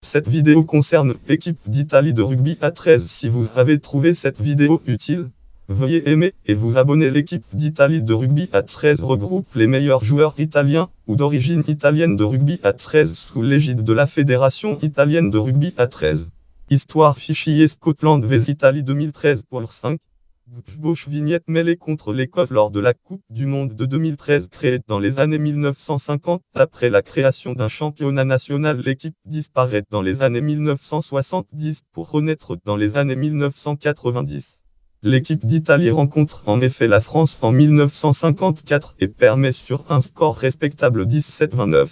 Cette vidéo concerne l'équipe d'Italie de rugby à 13. Si vous avez trouvé cette vidéo utile, veuillez aimer et vous abonner. L'équipe d'Italie de rugby à 13 regroupe les meilleurs joueurs italiens ou d'origine italienne de rugby à 13 sous l'égide de la Fédération italienne de rugby à 13. Histoire fichier Scotland vs Italie 2013 pour 5. Gauche vignette mêlée contre l'Écosse lors de la Coupe du Monde de 2013 créée dans les années 1950. Après la création d'un championnat national, l'équipe disparaît dans les années 1970 pour renaître dans les années 1990. L'équipe d'Italie rencontre en effet la France en 1954 et permet sur un score respectable 17-29.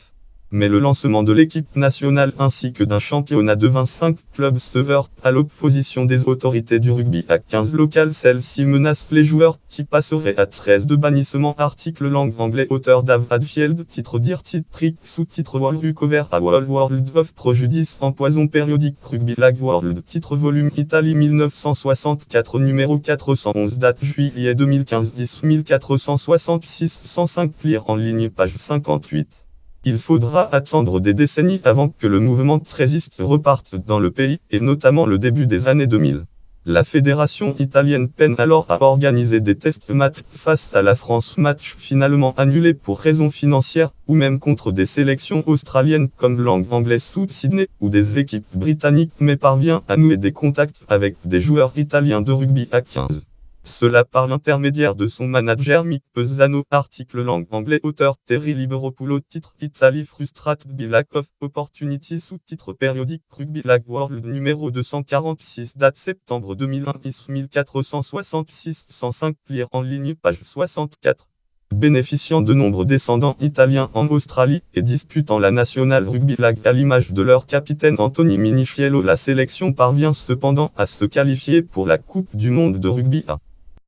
Mais le lancement de l'équipe nationale ainsi que d'un championnat de 25 clubs se heurte à l'opposition des autorités du rugby à 15 local. Celle-ci menace les joueurs qui passeraient à 13 de bannissement. Article langue anglais. Auteur Dave Hadfield. Titre Dirty Trick. Sous-titre World Cover à World of Prejudice. Empoison périodique Rugby Lag World. Titre volume Italie 1964 numéro 411. Date juillet 2015 10 1466 105. Lire en ligne page 58. Il faudra attendre des décennies avant que le mouvement trésiste reparte dans le pays, et notamment le début des années 2000. La fédération italienne peine alors à organiser des test matchs face à la France, match finalement annulé pour raisons financières, ou même contre des sélections australiennes comme langue anglaise sous Sydney, ou des équipes britanniques, mais parvient à nouer des contacts avec des joueurs italiens de rugby à 15. Cela par l'intermédiaire de son manager Mick Pezzano. Article langue anglais. Auteur Terry Liberopoulos. Titre Italy Frustrated by Lack of Opportunity. Sous-titre périodique Rugby Lag World numéro 246. Date septembre 2001 10 1466 105. Lire en ligne page 64. Bénéficiant de nombreux descendants italiens en Australie et disputant la National Rugby Lag à l'image de leur capitaine Anthony Minichiello, la sélection parvient cependant à se qualifier pour la Coupe du Monde de rugby A.